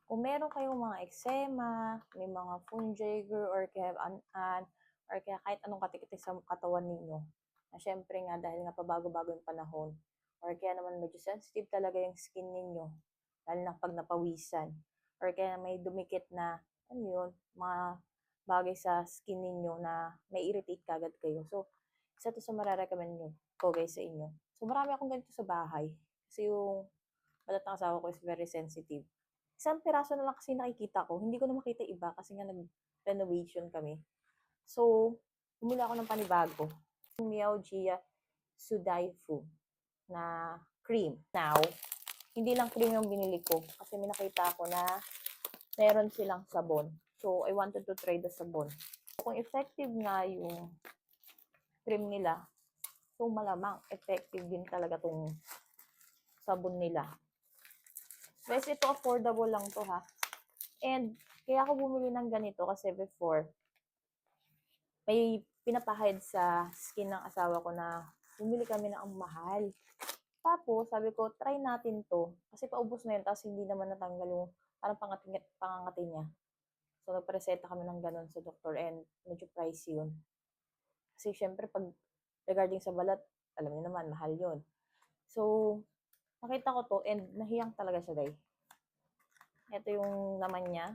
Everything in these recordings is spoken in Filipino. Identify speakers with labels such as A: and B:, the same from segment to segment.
A: kung meron kayong mga eczema, may mga fungiger, or kaya an, or kaya kahit anong katikiti sa katawan ninyo, na syempre nga dahil nga pabago-bago yung panahon, or kaya naman medyo sensitive talaga yung skin ninyo, lalo na pag napawisan, or kaya may dumikit na, ano yun, mga bagay sa skin ninyo na may irritate kagad kayo. So, isa to sa mararecommend nyo ko guys sa inyo. So, marami akong ganito sa bahay. Kasi yung balat ng asawa ko is very sensitive. Isang piraso na lang kasi nakikita ko. Hindi ko na makita iba kasi nga nag-renovation kami. So, bumili ako ng panibago. Miao Jia Sudaifu na cream. Now, hindi lang cream yung binili ko kasi may nakita ako na meron silang sabon. So, I wanted to try the sabon. Kung effective nga yung cream nila, so malamang effective din talaga tong sabon nila. Guys, ito affordable lang to ha. And kaya ako bumili ng ganito kasi before, may pinapahid sa skin ng asawa ko na bumili kami na ang mahal. Tapos, sabi ko, try natin to. Kasi paubos na yun, tapos hindi naman natanggal yung parang pangangati niya. So, nagpreseta kami ng ganun sa doktor and medyo pricey yun. Kasi syempre, pag regarding sa balat, alam niyo naman, mahal yun. So, nakita ko to and nahiyang talaga siya, guys. Ito yung laman niya.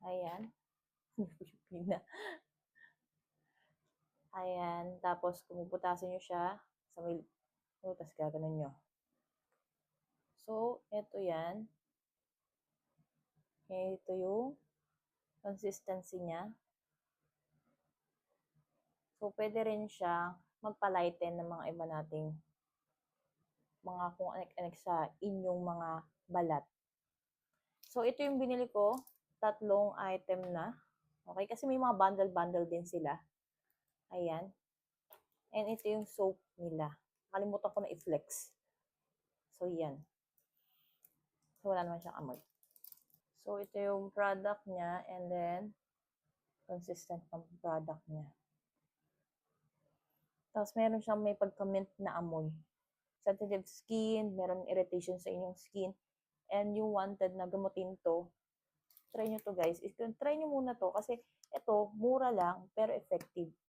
A: Ayan. Ayan. Tapos, kumuputasin nyo siya sa may tapos gaganon nyo. So, ito yan. Ito yung consistency niya. So, pwede rin siya magpa-lighten ng mga iba nating mga kung anek-anek sa inyong mga balat. So, ito yung binili ko. 3 item na. Okay? Kasi may mga bundle-bundle din sila. Ayan. And ito yung soap nila. Nakalimutan ko na i-flex. So, yan. So, wala naman siyang amoy. So, ito yung product niya and then consistent ng product niya. Tapos, meron siyang may pagka-mint na amoy. Sensitive skin, meron irritation sa inyong skin, and you wanted na gamutin to, try nyo to guys. Try nyo muna to kasi ito, mura lang pero effective.